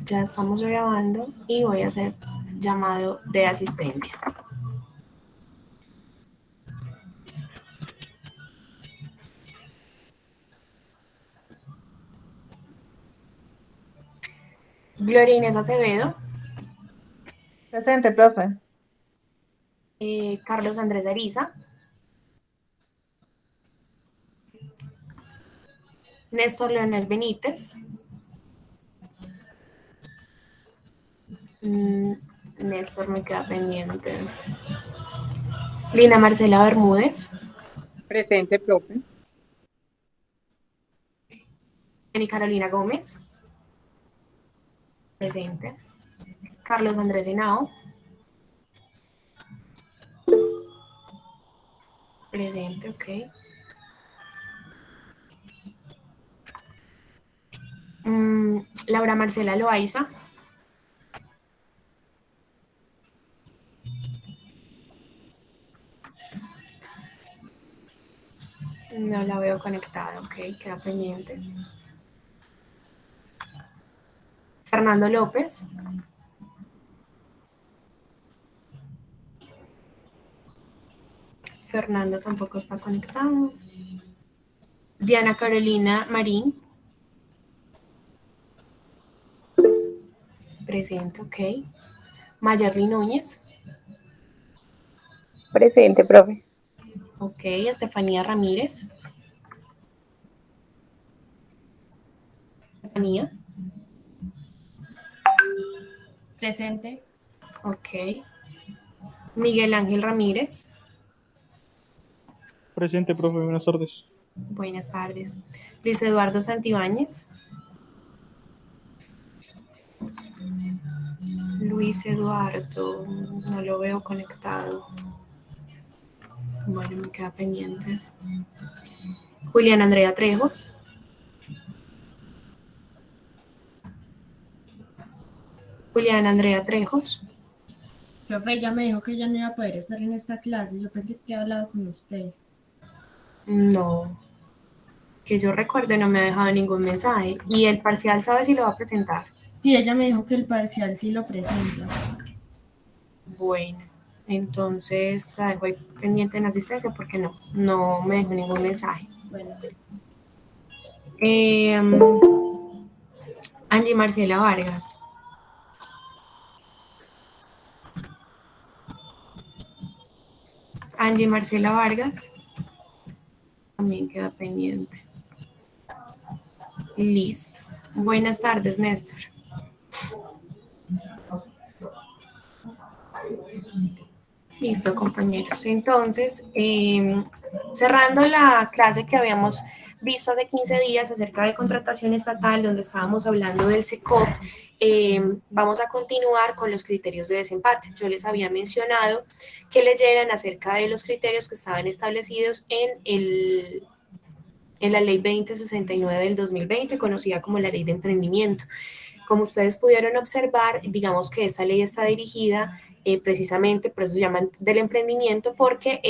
Ya estamos grabando y voy a hacer llamado de asistencia. Gloria Inés Acevedo, Presente, profe. Carlos Andrés Ariza, Néstor Leonel Benítez, Néstor me queda pendiente, Lina Marcela Bermúdez, Presente, profe. Jenny Carolina Gómez, presente, Carlos Andrés Henao, presente, ok. Laura Marcela Loaiza, no la veo conectada, ok, queda pendiente. Fernando López, Fernando tampoco está conectado. Diana Carolina Marín, presente, ok. Mayerly Núñez, Presente, profe. ok. Estefanía Ramírez, Estefanía, Presente. ok. Miguel Ángel Ramírez, Presente, profe, buenas tardes. buenas tardes. Luis Eduardo Santibáñez, Luis Eduardo, no lo veo conectado. Bueno, me queda pendiente. Julián Andrea Trejos, Julián Andrea Trejos, Profe, ella me dijo que ya no iba a poder estar en esta clase. Yo pensé que había hablado con usted. no, que yo recuerde no me ha dejado ningún mensaje. ¿Y el parcial sabe si lo va a presentar? Sí, ella me dijo que el parcial sí lo presenta. Bueno, entonces la dejo ahí pendiente en asistencia porque no me dejó ningún mensaje. Bueno, Eh, Angie Marcela Vargas, Angie Marcela Vargas, también queda pendiente. Listo. Buenas tardes, Néstor. Listo, compañeros. Entonces, cerrando la clase que habíamos visto hace 15 días acerca de contratación estatal, donde estábamos hablando del SECOP, vamos a continuar con los criterios de desempate. Yo les había mencionado que leyeran acerca de los criterios que estaban establecidos en la Ley 2069 del 2020, conocida como la Ley de Emprendimiento. Como ustedes pudieron observar, digamos que esta ley está dirigida precisamente, por eso se llaman del emprendimiento, porque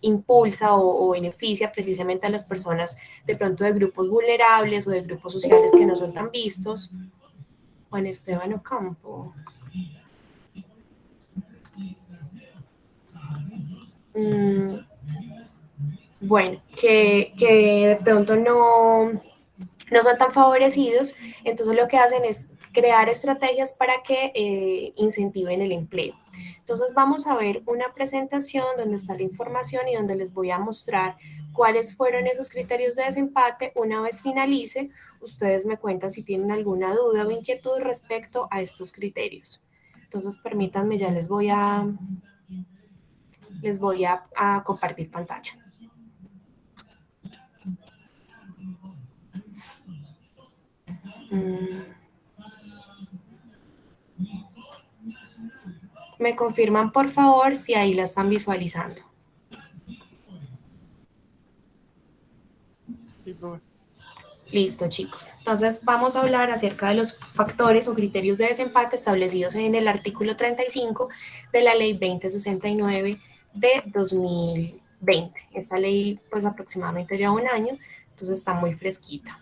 impulsa o beneficia precisamente a las personas de pronto de grupos vulnerables o de grupos sociales que no son tan vistos. Juan Esteban Ocampo. Bueno, que de pronto no son tan favorecidos, entonces lo que hacen es crear estrategias para que incentiven el empleo. Entonces vamos a ver una presentación donde está la información y donde les voy a mostrar cuáles fueron esos criterios de desempate. Una vez finalice, ustedes me cuentan si tienen alguna duda o inquietud respecto a estos criterios. Entonces permítanme, ya les voy a compartir pantalla. Me confirman, por favor, si ahí la están visualizando. Sí, profe. Listo, chicos. Entonces, vamos a hablar acerca de los factores o criterios de desempate establecidos en el artículo 35 de la Ley 2069 de 2020. Esta ley, pues, aproximadamente lleva un año, entonces está muy fresquita.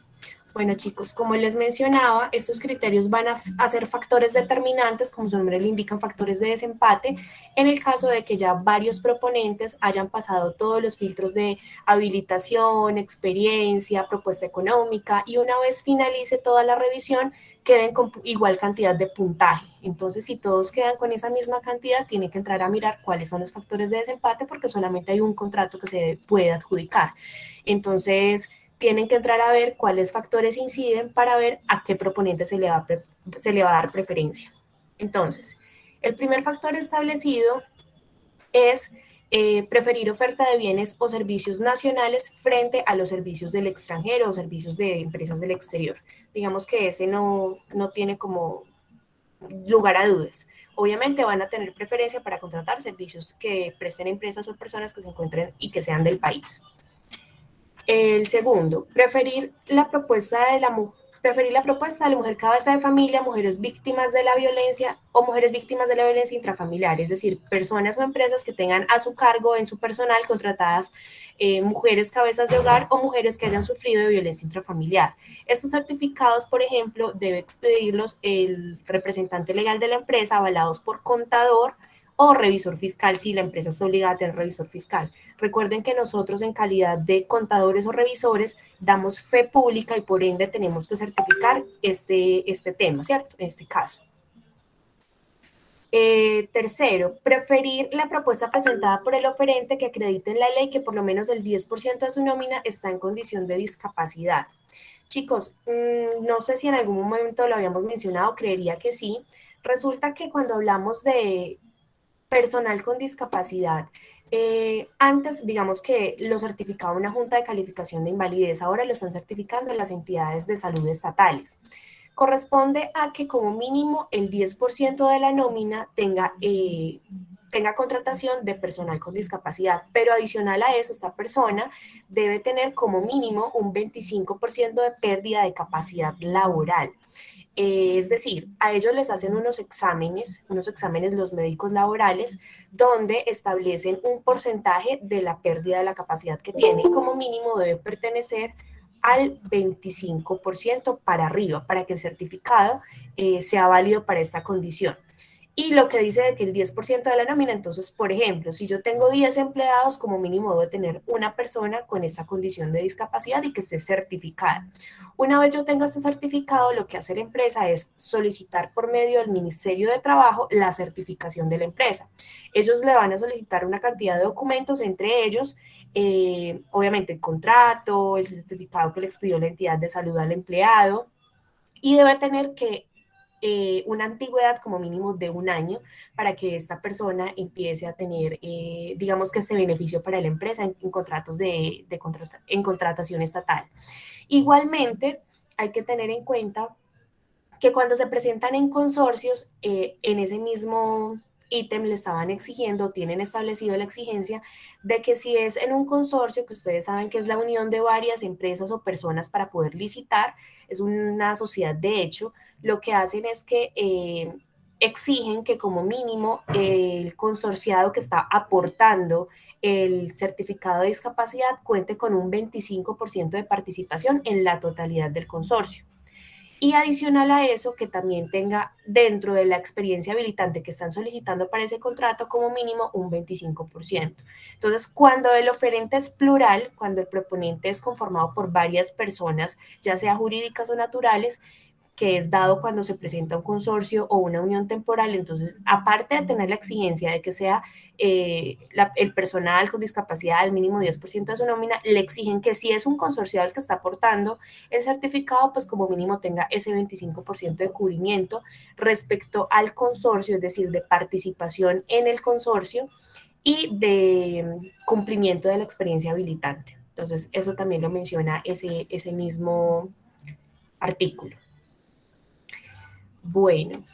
Bueno, chicos, como les mencionaba, estos criterios van a ser factores determinantes, como su nombre lo indican, factores de desempate, en el caso de que ya varios proponentes hayan pasado todos los filtros de habilitación, experiencia, propuesta económica, y una vez finalice toda la revisión, queden con igual cantidad de puntaje. Entonces, si todos quedan con esa misma cantidad, tienen que entrar a mirar cuáles son los factores de desempate, porque solamente hay un contrato que se puede adjudicar. Entonces, tienen que entrar a ver cuáles factores inciden para ver a qué proponente se le va a dar preferencia. Entonces, el primer factor establecido es preferir oferta de bienes o servicios nacionales frente a los servicios del extranjero o servicios de empresas del exterior. Digamos que ese no tiene como lugar a dudas. Obviamente van a tener preferencia para contratar servicios que presten empresas o personas que se encuentren y que sean del país. El segundo, preferir la propuesta de la mujer cabeza de familia, mujeres víctimas de la violencia o mujeres víctimas de la violencia intrafamiliar, es decir, personas o empresas que tengan a su cargo en su personal contratadas mujeres cabezas de hogar o mujeres que hayan sufrido de violencia intrafamiliar. Estos certificados, por ejemplo, debe expedirlos el representante legal de la empresa, avalados por contador o revisor fiscal si la empresa está obligada a tener revisor fiscal. Recuerden que nosotros en calidad de contadores o revisores damos fe pública y por ende tenemos que certificar este tema, ¿cierto? En este caso. Tercero, preferir la propuesta presentada por el oferente que acredite en la ley que por lo menos el 10% de su nómina está en condición de discapacidad. Chicos, no sé si en algún momento lo habíamos mencionado, creería que sí. Resulta que cuando hablamos de personal con discapacidad, antes, digamos que lo certificaba una junta de calificación de invalidez, ahora lo están certificando las entidades de salud estatales. Corresponde a que como mínimo el 10% de la nómina tenga contratación de personal con discapacidad, pero adicional a eso, esta persona debe tener como mínimo un 25% de pérdida de capacidad laboral. Es decir, a ellos les hacen unos exámenes los médicos laborales, donde establecen un porcentaje de la pérdida de la capacidad que tiene y como mínimo debe pertenecer al 25% para arriba, para que el certificado sea válido para esta condición. Y lo que dice de que el 10% de la nómina, entonces, por ejemplo, si yo tengo 10 empleados, como mínimo debo tener una persona con esta condición de discapacidad y que esté certificada. Una vez yo tenga este certificado, lo que hace la empresa es solicitar por medio del Ministerio de Trabajo la certificación de la empresa. Ellos le van a solicitar una cantidad de documentos, entre ellos, obviamente, el contrato, el certificado que le expidió la entidad de salud al empleado, y debe tener que una antigüedad como mínimo de 1 año para que esta persona empiece a tener, digamos que este beneficio para la empresa en contratos en contratación estatal. Igualmente, hay que tener en cuenta que cuando se presentan en consorcios, en ese mismo ítem le estaban exigiendo, tienen establecido la exigencia de que si es en un consorcio, que ustedes saben que es la unión de varias empresas o personas para poder licitar, es una sociedad de hecho, lo que hacen es que exigen que como mínimo el consorciado que está aportando el certificado de discapacidad cuente con un 25% de participación en la totalidad del consorcio. Y adicional a eso, que también tenga dentro de la experiencia habilitante que están solicitando para ese contrato como mínimo un 25%. Entonces, cuando el oferente es plural, cuando el proponente es conformado por varias personas, ya sea jurídicas o naturales, que es dado cuando se presenta un consorcio o una unión temporal. Entonces, aparte de tener la exigencia de que sea el personal con discapacidad al mínimo 10% de su nómina, le exigen que si es un consorciado el que está aportando el certificado, pues como mínimo tenga ese 25% de cubrimiento respecto al consorcio, es decir, de participación en el consorcio y de cumplimiento de la experiencia habilitante. Entonces, eso también lo menciona ese mismo artículo. Bueno,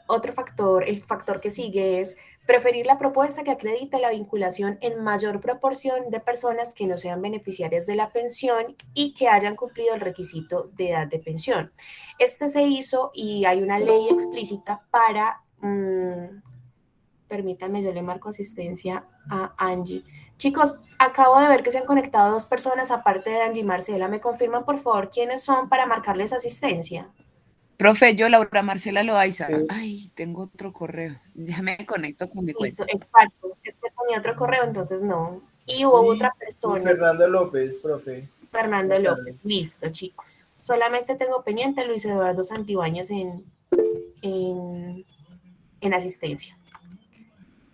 otro factor, el factor que sigue es preferir la propuesta que acredite la vinculación en mayor proporción de personas que no sean beneficiarias de la pensión y que hayan cumplido el requisito de edad de pensión. Este se hizo y hay una ley explícita para, permítanme, yo le marco asistencia a Angie. Chicos, Acabo de ver que se han conectado 2 personas aparte de Angie Marcela. ¿Me confirman, por favor, quiénes son para marcarles asistencia? Profe, yo, Laura Marcela Loaiza. Sí. Ay, tengo otro correo. Ya me conecto con mi Listo, cuenta. exacto. Este tenía otro correo, entonces no. Y hubo otra persona. Fernando López, profe. Fernando Buenas López. tardes. Listo, chicos. Solamente tengo pendiente Luis Eduardo Santibáñez en asistencia.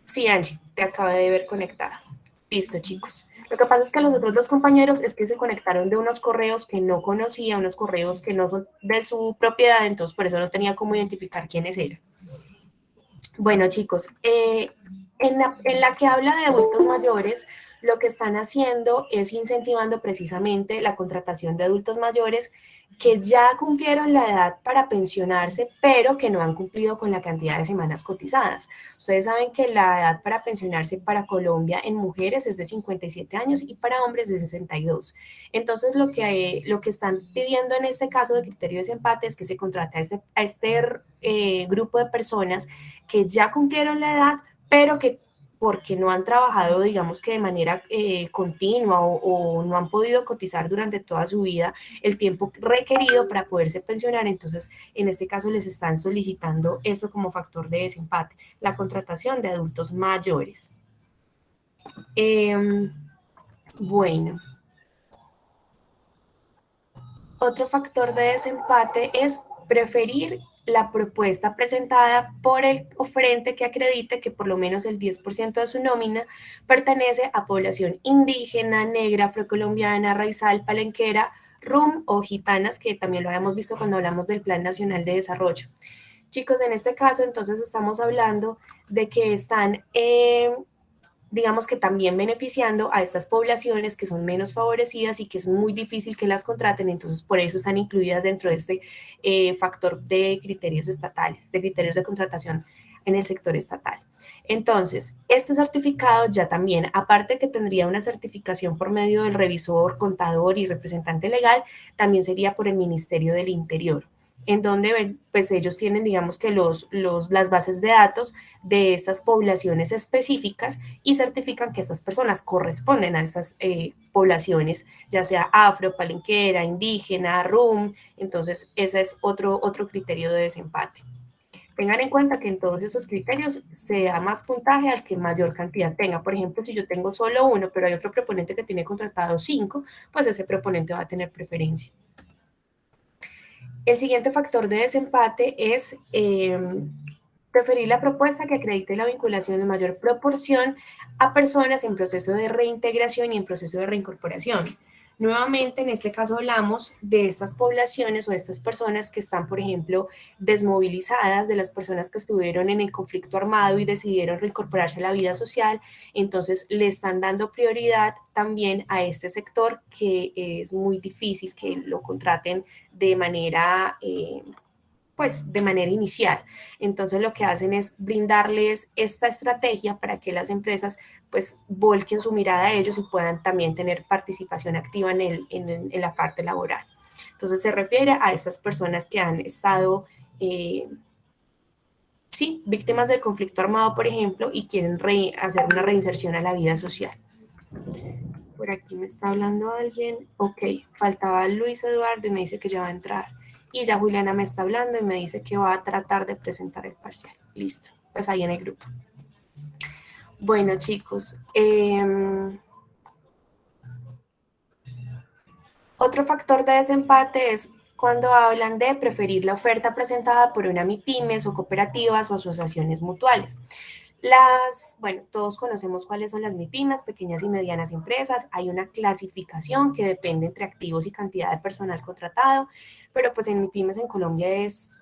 Sí, Angie, te acabé de ver conectada. Listo, chicos. Lo que pasa es que los otros 2 compañeros es que se conectaron de unos correos que no conocía, unos correos que no son de su propiedad, entonces por eso no tenía cómo identificar quiénes eran. Bueno, chicos, en la que habla de adultos mayores, lo que están haciendo es incentivando precisamente la contratación de adultos mayores que ya cumplieron la edad para pensionarse, pero que no han cumplido con la cantidad de semanas cotizadas. Ustedes saben que la edad para pensionarse para Colombia en mujeres es de 57 años y para hombres de 62. Entonces, lo que están pidiendo en este caso de criterio de desempate es que se contrate a este grupo de personas que ya cumplieron la edad, pero que porque no han trabajado, digamos que de manera continua o no han podido cotizar durante toda su vida el tiempo requerido para poderse pensionar, entonces en este caso les están solicitando eso como factor de desempate, la contratación de adultos mayores. Bueno. Otro factor de desempate es preferir la propuesta presentada por el oferente que acredite que por lo menos el 10% de su nómina pertenece a población indígena, negra, afrocolombiana, raizal, palenquera, rum o gitanas, que también lo habíamos visto cuando hablamos del Plan Nacional de Desarrollo. Chicos, en este caso entonces estamos hablando de que están digamos que también beneficiando a estas poblaciones que son menos favorecidas y que es muy difícil que las contraten, entonces por eso están incluidas dentro de este factor de criterios estatales, de criterios de contratación en el sector estatal. Entonces, este certificado ya también, aparte que tendría una certificación por medio del revisor, contador y representante legal, también sería por el Ministerio del Interior, en donde pues ellos tienen, digamos que las bases de datos de estas poblaciones específicas y certifican que estas personas corresponden a estas poblaciones, ya sea afro, palenquera, indígena, rum, entonces ese es otro criterio de desempate. Tengan en cuenta que en todos esos criterios se da más puntaje al que mayor cantidad tenga. Por ejemplo, si yo tengo solo uno, pero hay otro proponente que tiene contratado 5, pues ese proponente va a tener preferencia. El siguiente factor de desempate es preferir la propuesta que acredite la vinculación en mayor proporción a personas en proceso de reintegración y en proceso de reincorporación. Nuevamente, en este caso hablamos de estas poblaciones o de estas personas que están, por ejemplo, desmovilizadas, de las personas que estuvieron en el conflicto armado y decidieron reincorporarse a la vida social, entonces le están dando prioridad también a este sector que es muy difícil que lo contraten de manera pues de manera inicial. Entonces lo que hacen es brindarles esta estrategia para que las empresas pues volquen su mirada a ellos y puedan también tener participación activa en la parte laboral. Entonces se refiere a estas personas que han estado sí, víctimas del conflicto armado, por ejemplo, y quieren hacer una reinserción a la vida social. Por aquí me está hablando alguien. Ok, faltaba Luis Eduardo y me dice que ya va a entrar. Y ya Juliana me está hablando y me dice que va a tratar de presentar el parcial. Listo, pues ahí en el grupo. Bueno, chicos. Otro factor de desempate es cuando hablan de preferir la oferta presentada por una MIPYMES o cooperativas o asociaciones mutuales. Bueno, todos conocemos cuáles son las MIPYMES, pequeñas y medianas empresas. Hay una clasificación que depende entre activos y cantidad de personal contratado, pero pues en MIPYMES en Colombia es,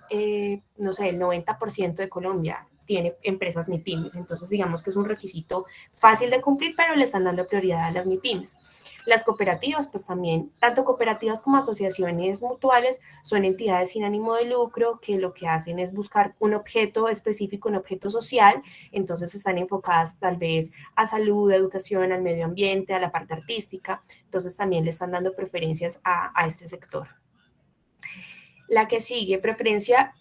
no sé, el 90% de Colombia tiene empresas MIPYMES, entonces digamos que es un requisito fácil de cumplir, pero le están dando prioridad a las MIPYMES. Las cooperativas, pues también, tanto cooperativas como asociaciones mutuales, son entidades sin ánimo de lucro que lo que hacen es buscar un objeto específico, un objeto social, entonces están enfocadas tal vez a salud, a educación, al medio ambiente, a la parte artística, entonces también le están dando preferencias a este sector. La que sigue, preferencia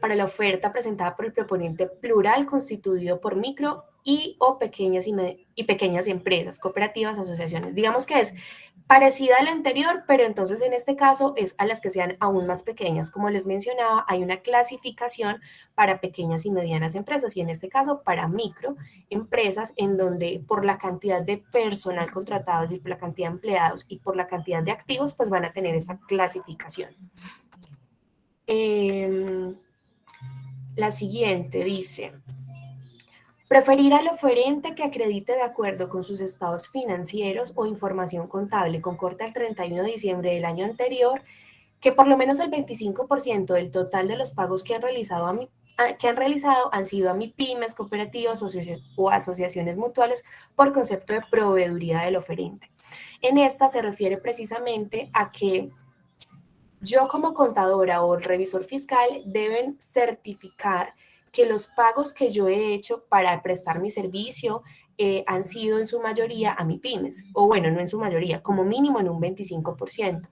para la oferta presentada por el proponente plural constituido por micro o pequeñas y pequeñas empresas, cooperativas, asociaciones. Digamos que es parecida a la anterior, pero entonces en este caso es a las que sean aún más pequeñas. Como les mencionaba, hay una clasificación para pequeñas y medianas empresas y en este caso para microempresas, en donde por la cantidad de personal contratado, es decir, por la cantidad de empleados y por la cantidad de activos, pues van a tener esta clasificación. La siguiente dice: preferir al oferente que acredite de acuerdo con sus estados financieros o información contable con corte al 31 de diciembre del año anterior, que por lo menos el 25% del total de los pagos que han realizado han sido a MIPYMES, cooperativas o asociaciones mutuales por concepto de proveeduría del oferente. En esta se refiere precisamente a que yo como contadora o revisor fiscal deben certificar que los pagos que yo he hecho para prestar mi servicio han sido en su mayoría a MIPYMES, o bueno, no en su mayoría, como mínimo en un 25%.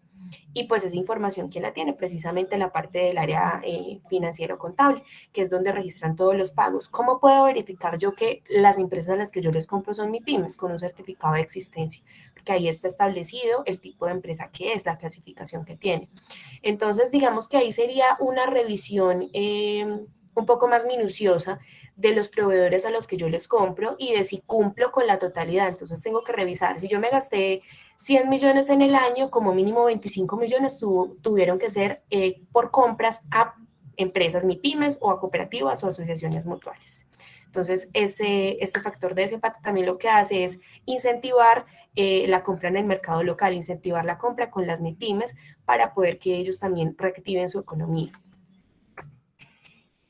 Y pues esa información, ¿quién la tiene? Precisamente la parte del área financiero-contable, que es donde registran todos los pagos. ¿Cómo puedo verificar yo que las empresas a las que yo les compro son MIPYMES? Con un certificado de existencia, porque ahí está establecido el tipo de empresa que es, la clasificación que tiene. Entonces, digamos que ahí sería una revisión un poco más minuciosa de los proveedores a los que yo les compro y de si cumplo con la totalidad. Entonces tengo que revisar, si yo me gasté 100 millones en el año, como mínimo 25 millones tuvieron que ser por compras a empresas MIPYMES o a cooperativas o asociaciones mutuales. Entonces, este factor de desempate también lo que hace es incentivar la compra en el mercado local, incentivar la compra con las MIPYMES para poder que ellos también reactiven su economía.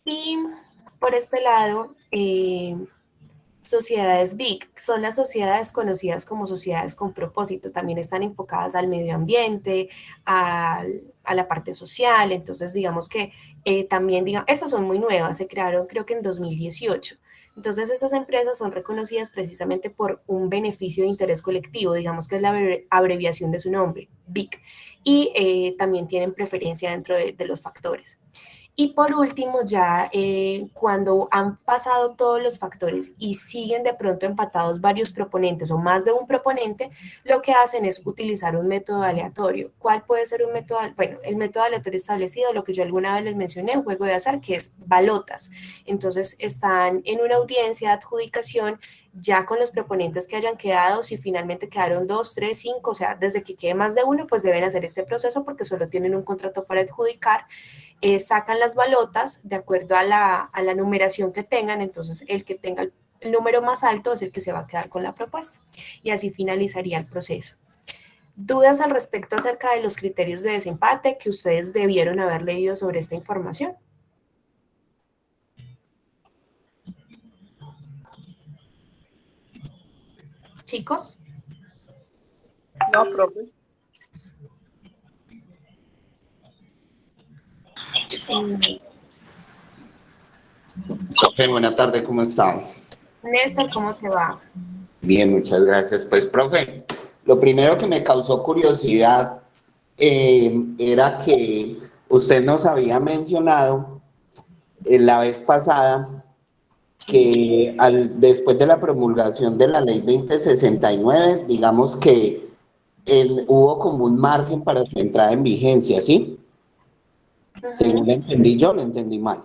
Y por este lado, sociedades BIC son las sociedades conocidas como sociedades con propósito, también están enfocadas al medio ambiente, a la parte social. Entonces digamos que también, estas son muy nuevas, se crearon creo que en 2018. Entonces estas empresas son reconocidas precisamente por un beneficio de interés colectivo, digamos que es la abreviación de su nombre, BIC, y también tienen preferencia dentro de los factores. Y por último, ya cuando han pasado todos los factores y siguen de pronto empatados varios proponentes o más de un proponente, lo que hacen es utilizar un método aleatorio. ¿Cuál puede ser un método? Bueno, el método aleatorio establecido, lo que yo alguna vez les mencioné, un juego de azar, que es balotas. Entonces, están en una audiencia de adjudicación ya con los proponentes que hayan quedado. Si finalmente quedaron 2, 3, 5, o sea, desde que quede más de uno, pues deben hacer este proceso porque solo tienen un contrato para adjudicar. Sacan las balotas de acuerdo a la numeración que tengan. Entonces el que tenga el número más alto es el que se va a quedar con la propuesta y así finalizaría el proceso. ¿Dudas al respecto acerca de los criterios de desempate que ustedes debieron haber leído sobre esta información? ¿Chicos? No, profe. Profe, buena tarde, ¿cómo está? Néstor, ¿cómo te va? Bien, muchas gracias. Pues, profe, lo primero que me causó curiosidad era que usted nos había mencionado la vez pasada que después de la promulgación de la ley 2069, digamos que hubo como un margen para su entrada en vigencia, ¿sí? Según lo entendí yo, lo entendí mal.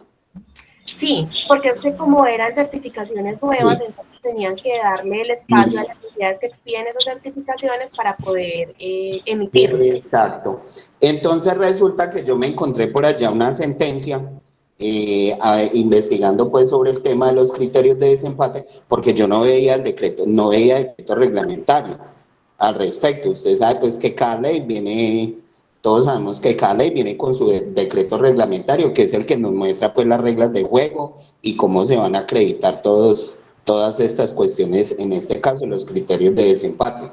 Sí, porque es que como eran certificaciones nuevas, sí, entonces tenían que darle el espacio a las entidades que expiden esas certificaciones para poder emitirlas. Exacto. Entonces resulta que yo me encontré por allá una sentencia investigando pues sobre el tema de los criterios de desempate, porque yo no veía el decreto, no veía el decreto reglamentario al respecto. Usted sabe pues que cada ley viene... Todos sabemos que cada ley viene con su decreto reglamentario, que es el que nos muestra pues las reglas de juego y cómo se van a acreditar todas estas cuestiones, en este caso los criterios de desempate.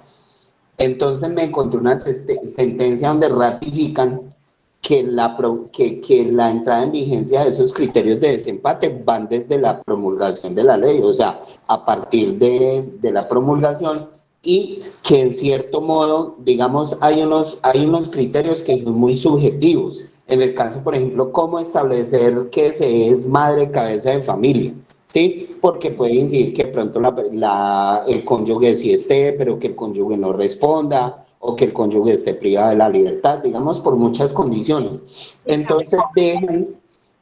Entonces me encontré una sentencia donde ratifican que la entrada en vigencia de esos criterios de desempate van desde la promulgación de la ley, o sea, a partir de la promulgación, y que en cierto modo, digamos, hay unos criterios que son muy subjetivos. En el caso, por ejemplo, cómo establecer que se es madre cabeza de familia, ¿sí? Porque puede incidir que de pronto el cónyuge sí esté, pero que el cónyuge no responda, o que el cónyuge esté privado de la libertad, digamos, por muchas condiciones. Sí, claro. Entonces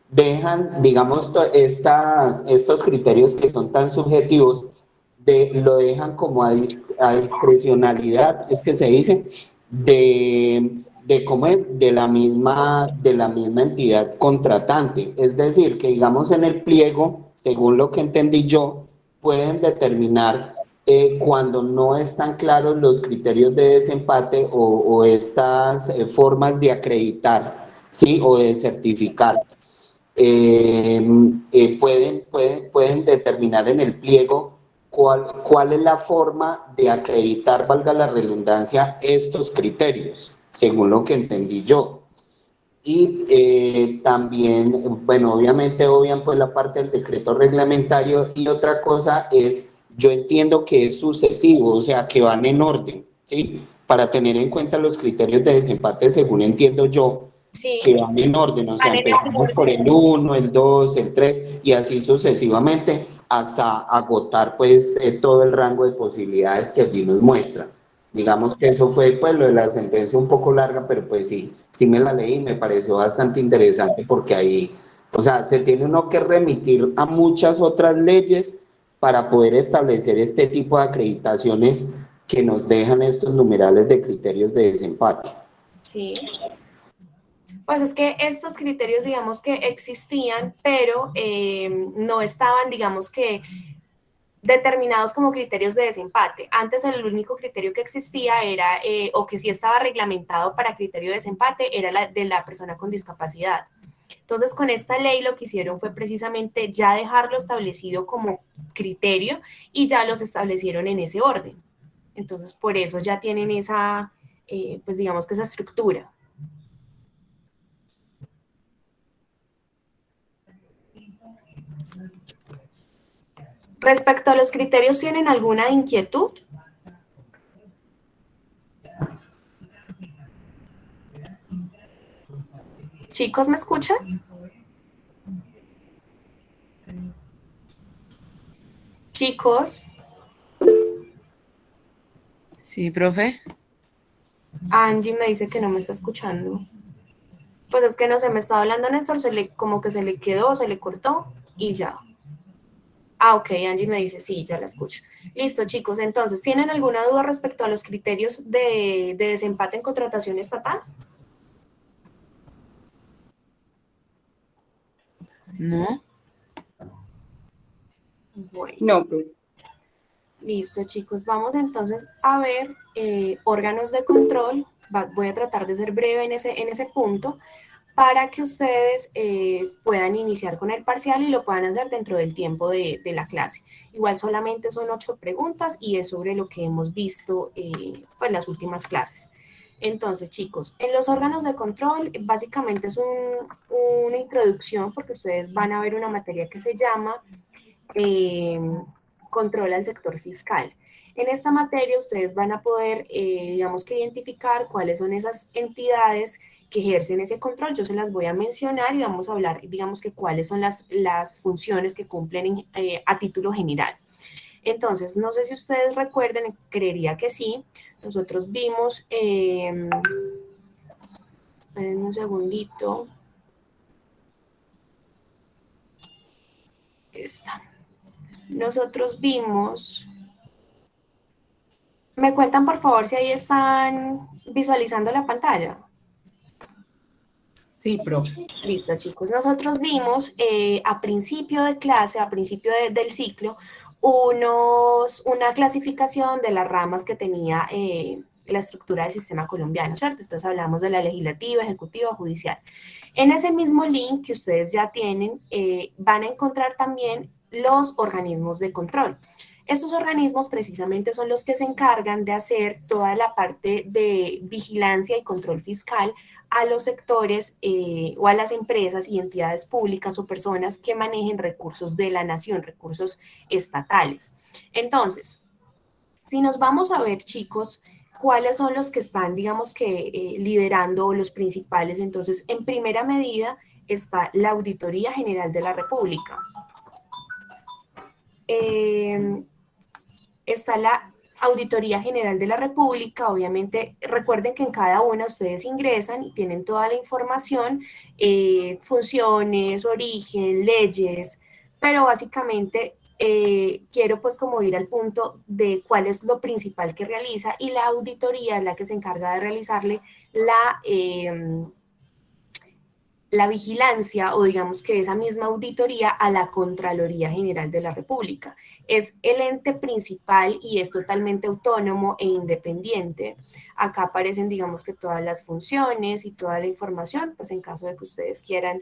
dejan digamos, estos criterios que son tan subjetivos, lo dejan como a discrecionalidad, es que se dice, de cómo es, de la misma entidad contratante. Es decir, que digamos en el pliego, según lo que entendí yo, pueden determinar cuando no están claros los criterios de desempate o estas formas de acreditar, ¿sí? O de certificar. Pueden determinar en el pliego cuál es la forma de acreditar, valga la redundancia, estos criterios, según lo que entendí yo. Y también, bueno, obviamente obvian pues la parte del decreto reglamentario, y otra cosa es, yo entiendo que es sucesivo, o sea, que van en orden, ¿sí? Para tener en cuenta los criterios de desempate, según entiendo yo, Sí, que van en orden, o sea, van en ese empezamos por orden. el 1, el 2, el 3 y así sucesivamente hasta agotar pues todo el rango de posibilidades que allí nos muestra. Digamos que eso fue pues lo de la sentencia un poco larga, pero pues sí, sí me la leí y me pareció bastante interesante porque ahí, o sea, se tiene uno que remitir a muchas otras leyes para poder establecer este tipo de acreditaciones que nos dejan estos numerales de criterios de desempate. Sí. Pues es que estos criterios, digamos que existían, pero no estaban, digamos que, determinados como criterios de desempate. Antes el único criterio que existía era, o que sí estaba reglamentado para criterio de desempate, era la de la persona con discapacidad. Entonces, con esta ley lo que hicieron fue precisamente ya dejarlo establecido como criterio y ya los establecieron en ese orden. Entonces, por eso ya tienen esa, pues digamos que esa estructura. Respecto a los criterios, ¿tienen alguna inquietud? Chicos, ¿me escuchan? Chicos, Sí, profe. Angie me dice que no me está escuchando. Pues es que no se me estaba hablando Néstor, como que se le quedó, se le cortó y ya. Ah, ok, Angie me dice, sí, ya la escucho. Listo, chicos, entonces, ¿tienen alguna duda respecto a los criterios de desempate en contratación estatal? No. Bueno, No, profe. listo, chicos, vamos entonces a ver órganos de control. Voy a tratar de ser breve en ese punto para que ustedes puedan iniciar con el parcial y lo puedan hacer dentro del tiempo de la clase. Igual solamente son 8 preguntas y es sobre lo que hemos visto en las últimas clases. Entonces, chicos, en los órganos de control básicamente es una introducción porque ustedes van a ver una materia que se llama control al sector fiscal. En esta materia ustedes van a poder, digamos que identificar cuáles son esas entidades que ejercen ese control. Yo se las voy a mencionar y vamos a hablar, digamos que cuáles son las funciones que cumplen a título general. Entonces, no sé si ustedes recuerden, creería que sí, nosotros vimos, esperen un segundito, esta. Nosotros vimos, ¿me cuentan por favor si ahí están visualizando la pantalla? Sí, profe. Listo, chicos. Nosotros vimos a principio de clase, a principio del ciclo, una clasificación de las ramas que tenía la estructura del sistema colombiano, ¿cierto? Entonces hablamos de la legislativa, ejecutiva, judicial. En ese mismo link que ustedes ya tienen, van a encontrar también los organismos de control. Estos organismos precisamente son los que se encargan de hacer toda la parte de vigilancia y control fiscal a los sectores o a las empresas y entidades públicas o personas que manejen recursos de la nación, recursos estatales. Entonces, si nos vamos a ver, chicos, cuáles son los que están, digamos que, liderando los principales, entonces, en primera medida está la Auditoría General de la República. está la Auditoría General de la República. Obviamente, recuerden que en cada una ustedes ingresan y tienen toda la información, funciones, origen, leyes, pero básicamente quiero pues como ir al punto de cuál es lo principal que realiza, y la auditoría es la que se encarga de realizarle la vigilancia, o digamos que esa misma auditoría, a la Contraloría General de la República. Es el ente principal y es totalmente autónomo e independiente. Acá aparecen, digamos que todas las funciones y toda la información, pues en caso de que ustedes quieran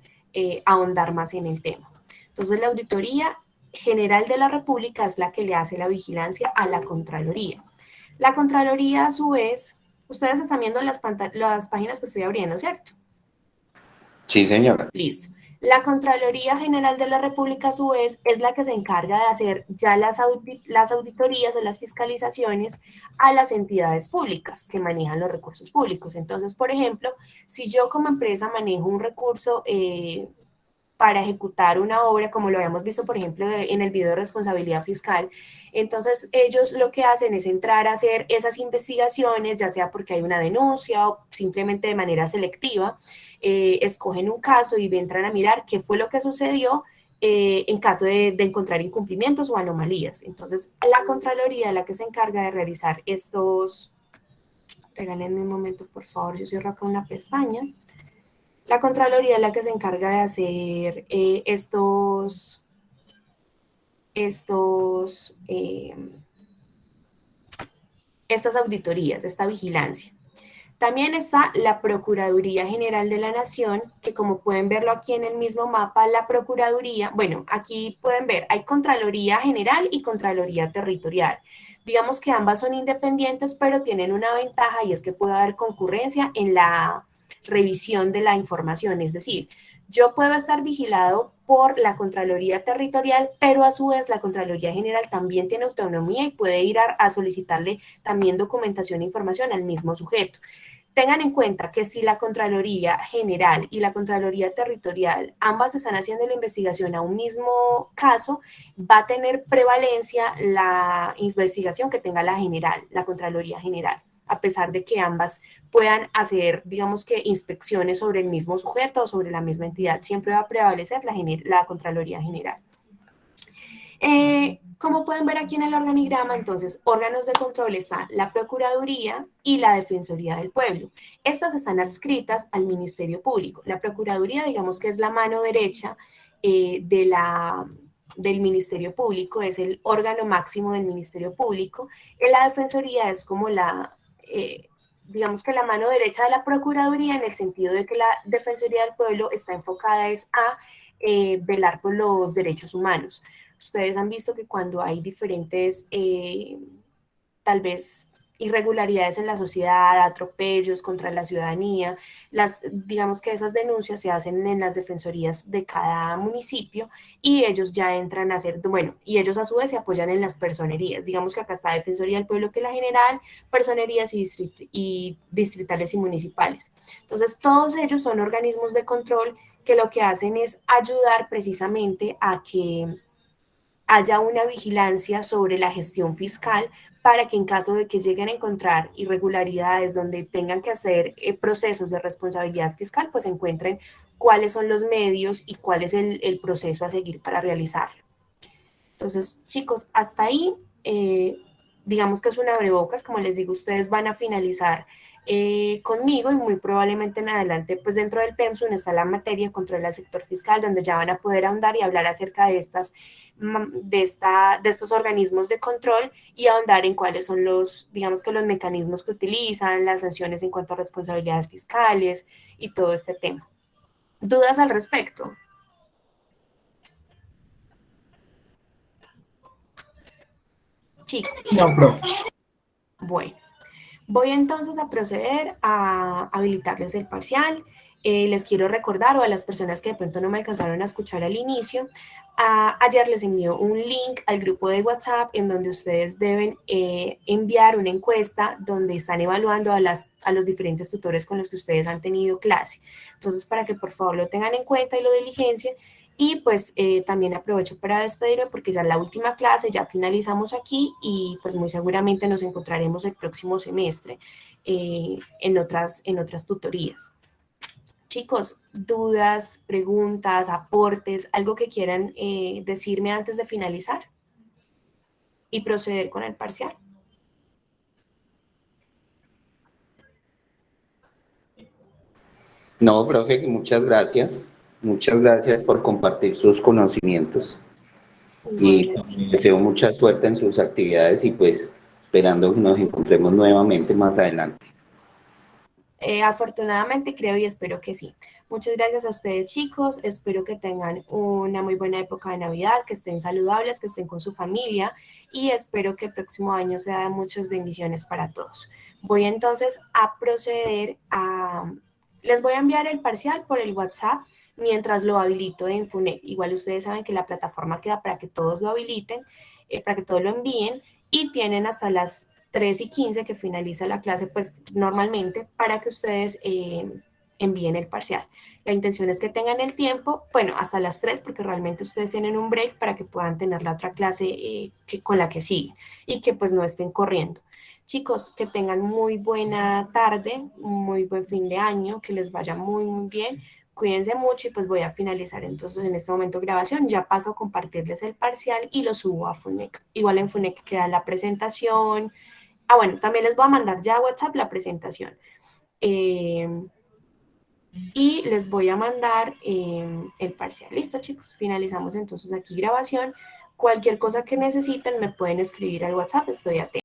ahondar más en el tema. Entonces, la Auditoría General de la República es la que le hace la vigilancia a la Contraloría. La Contraloría, a su vez, ustedes están viendo las páginas que estoy abriendo, ¿cierto? Sí, señora. Listo. La Contraloría General de la República, a su vez, es la que se encarga de hacer ya las auditorías o las fiscalizaciones a las entidades públicas que manejan los recursos públicos. Entonces, por ejemplo, si yo como empresa manejo un recurso para ejecutar una obra, como lo habíamos visto, por ejemplo, en el video de responsabilidad fiscal, entonces ellos lo que hacen es entrar a hacer esas investigaciones, ya sea porque hay una denuncia o simplemente de manera selectiva, escogen un caso y entran a mirar qué fue lo que sucedió en caso de encontrar incumplimientos o anomalías. Entonces, la Contraloría es la que se encarga de realizar estos. Regálenme un momento, por favor, yo cierro acá una pestaña. La Contraloría es la que se encarga de hacer estas auditorías, esta vigilancia. También está la Procuraduría General de la Nación, que como pueden verlo aquí en el mismo mapa, la Procuraduría, bueno, aquí pueden ver, hay Contraloría General y Contraloría Territorial. Digamos que ambas son independientes, pero tienen una ventaja, y es que puede haber concurrencia en la revisión de la información. Es decir, yo puedo estar vigilado por la Contraloría Territorial, pero a su vez la Contraloría General también tiene autonomía y puede ir a solicitarle también documentación e información al mismo sujeto. Tengan en cuenta que si la Contraloría General y la Contraloría Territorial ambas están haciendo la investigación a un mismo caso, va a tener prevalencia la investigación que tenga la General, la Contraloría General, a pesar de que ambas puedan hacer, digamos que, inspecciones sobre el mismo sujeto o sobre la misma entidad. Siempre va a prevalecer la Contraloría General. Como pueden ver aquí en el organigrama, entonces, órganos de control están la Procuraduría y la Defensoría del Pueblo. Estas están adscritas al Ministerio Público. La Procuraduría, digamos que es la mano derecha del Ministerio Público, es el órgano máximo del Ministerio Público. La Defensoría es como digamos que la mano derecha de la Procuraduría, en el sentido de que la Defensoría del Pueblo está enfocada a velar por los derechos humanos. Ustedes han visto que cuando hay diferentes, tal vez, irregularidades en la sociedad, atropellos contra la ciudadanía, digamos que esas denuncias se hacen en las defensorías de cada municipio, y ellos ya entran a hacer, bueno, y ellos a su vez se apoyan en las personerías. Digamos que acá está Defensoría del Pueblo, que es la general, personerías y distritales y municipales. Entonces, todos ellos son organismos de control que lo que hacen es ayudar precisamente a que haya una vigilancia sobre la gestión fiscal, para que en caso de que lleguen a encontrar irregularidades donde tengan que hacer procesos de responsabilidad fiscal, pues encuentren cuáles son los medios y cuál es el proceso a seguir para realizarlo. Entonces, chicos, hasta ahí, digamos que es un abrebocas. Como les digo, ustedes van a finalizar conmigo, y muy probablemente en adelante, pues dentro del PEMSUM está la materia control al sector fiscal, donde ya van a poder ahondar y hablar acerca de estos organismos de control, y ahondar en cuáles son digamos que los mecanismos que utilizan, las sanciones en cuanto a responsabilidades fiscales y todo este tema. ¿Dudas al respecto? Chicos. No, profe. Bueno. Voy entonces a proceder a habilitarles el parcial. Les quiero recordar, o a las personas que de pronto no me alcanzaron a escuchar al inicio, ayer les envió un link al grupo de WhatsApp en donde ustedes deben enviar una encuesta donde están evaluando a los diferentes tutores con los que ustedes han tenido clase. Entonces, para que por favor lo tengan en cuenta y lo diligencien, Y pues también aprovecho para despedirme porque ya es la última clase, ya finalizamos aquí y pues muy seguramente nos encontraremos el próximo semestre en otras tutorías. Chicos, dudas, preguntas, aportes, algo que quieran decirme antes de finalizar y proceder con el parcial. No, profe, muchas gracias. Muchas gracias por compartir sus conocimientos y Bueno, deseo mucha suerte en sus actividades y pues esperando que nos encontremos nuevamente más adelante. afortunadamente creo y espero que sí. Muchas gracias a ustedes, chicos. Espero que tengan una muy buena época de Navidad, que estén saludables, que estén con su familia y espero que el próximo año sea de muchas bendiciones para todos. Voy entonces a proceder a... Les voy a enviar el parcial por el WhatsApp mientras lo habilito en Infonet. Igual ustedes saben que la plataforma queda para que todos lo habiliten, para que todos lo envíen y tienen hasta las 3:15 que finaliza la clase, pues normalmente para que ustedes envíen el parcial. La intención es que tengan el tiempo, bueno, hasta las 3 porque realmente ustedes tienen un break para que puedan tener la otra clase con la que sigue y que pues no estén corriendo. Chicos, que tengan muy buena tarde, muy buen fin de año, que les vaya muy bien. Cuídense mucho y pues voy a finalizar entonces en este momento grabación. Ya paso a compartirles el parcial y lo subo a Funec. Igual en Funec queda la presentación. Bueno, también les voy a mandar ya a WhatsApp la presentación. Y les voy a mandar el parcial. Listo, chicos. Finalizamos entonces aquí grabación. Cualquier cosa que necesiten me pueden escribir al WhatsApp. Estoy atenta.